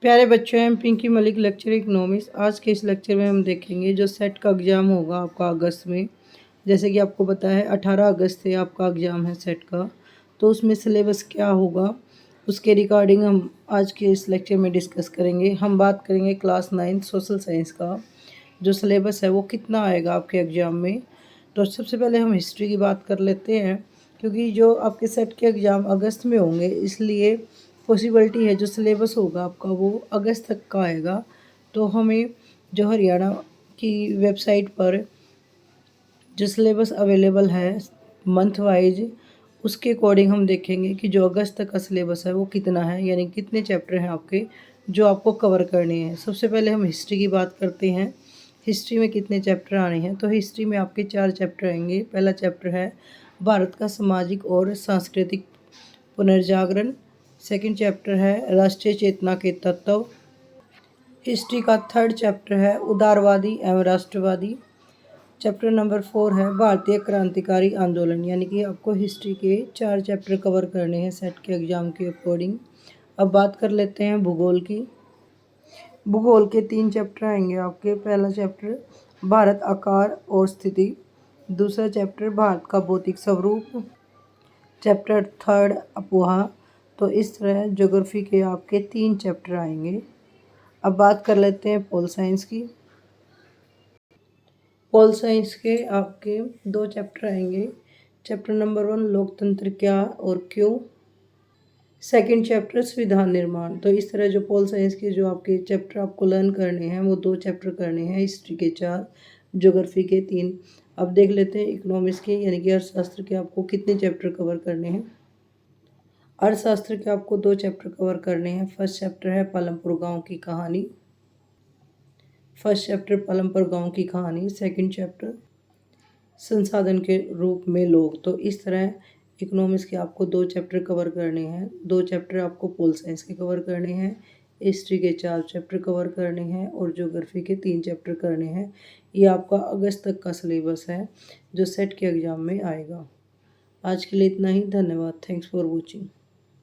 प्यारे बच्चों, मैं पिंकी मलिक, लेक्चर इकोनॉमिक्स। आज के इस लेक्चर में हम देखेंगे जो सेट का एग्ज़ाम होगा आपका अगस्त में। जैसे कि आपको पता है 18 अगस्त से आपका एग्ज़ाम है सेट का, तो उसमें सिलेबस क्या होगा उसके रिगार्डिंग हम आज के इस लेक्चर में डिस्कस करेंगे। हम बात करेंगे क्लास 9 सोशल साइंस का जो सिलेबस है वो कितना आएगा आपके एग्ज़ाम में। तो सबसे पहले हम हिस्ट्री की बात कर लेते हैं, क्योंकि जो आपके सेट के एग्ज़ाम अगस्त में होंगे, इसलिए पॉसिबिलिटी है जो सिलेबस होगा आपका वो अगस्त तक का आएगा। तो हमें जो हरियाणा की वेबसाइट पर जो सिलेबस अवेलेबल है मंथ वाइज, उसके अकॉर्डिंग हम देखेंगे कि जो अगस्त तक का सिलेबस है वो कितना है, यानी कितने चैप्टर हैं आपके जो आपको कवर करने हैं। सबसे पहले हम हिस्ट्री की बात करते हैं। हिस्ट्री में कितने चैप्टर आने हैं, तो हिस्ट्री में आपके 4 चैप्टर आएंगे। पहला चैप्टर है भारत का सामाजिक और सांस्कृतिक पुनर्जागरण। सेकंड चैप्टर है राष्ट्रीय चेतना के तत्व। हिस्ट्री का थर्ड चैप्टर है उदारवादी एवं राष्ट्रवादी। चैप्टर नंबर 4 है भारतीय क्रांतिकारी आंदोलन। यानी कि आपको हिस्ट्री के 4 चैप्टर कवर करने हैं सेट के एग्ज़ाम के अकॉर्डिंग। अब बात कर लेते हैं भूगोल की। भूगोल के 3 चैप्टर आएंगे आपके। पहला चैप्टर भारत आकार और स्थिति। दूसरा चैप्टर भारत का भौतिक स्वरूप। Chapter third अपोहा। तो इस तरह ज्योग्राफी के आपके 3 चैप्टर आएंगे। अब बात कर लेते हैं पोल साइंस की। पोल साइंस के आपके 2 चैप्टर आएंगे। चैप्टर नंबर 1 लोकतंत्र क्या और क्यों। सेकंड चैप्टर संविधान निर्माण। तो इस तरह जो पोल साइंस के जो आपके चैप्टर आपको लर्न करने हैं वो 2 चैप्टर करने हैं। हिस्ट्री के 4, ज्योग्राफी के 3। अब देख लेते हैं इकोनॉमिक्स के, यानी कि अर्थशास्त्र के आपको कितने चैप्टर कवर करने हैं। अर्थशास्त्र के आपको 2 चैप्टर कवर करने हैं। फर्स्ट चैप्टर है पालमपुर गांव की कहानी। फर्स्ट चैप्टर पालमपुर गांव की कहानी। सेकंड चैप्टर संसाधन के रूप में लोग। तो इस तरह इकोनॉमिक्स के आपको 2 चैप्टर कवर करने हैं। 2 चैप्टर आपको पोल साइंस के कवर करने हैं। हिस्ट्री के 4 चैप्टर कवर करने हैं और ज्योग्राफी के 3 चैप्टर करने हैं। ये आपका अगस्त तक का सिलेबस है जो सेट के एग्ज़ाम में आएगा। आज के लिए इतना ही। धन्यवाद। Thanks for watching.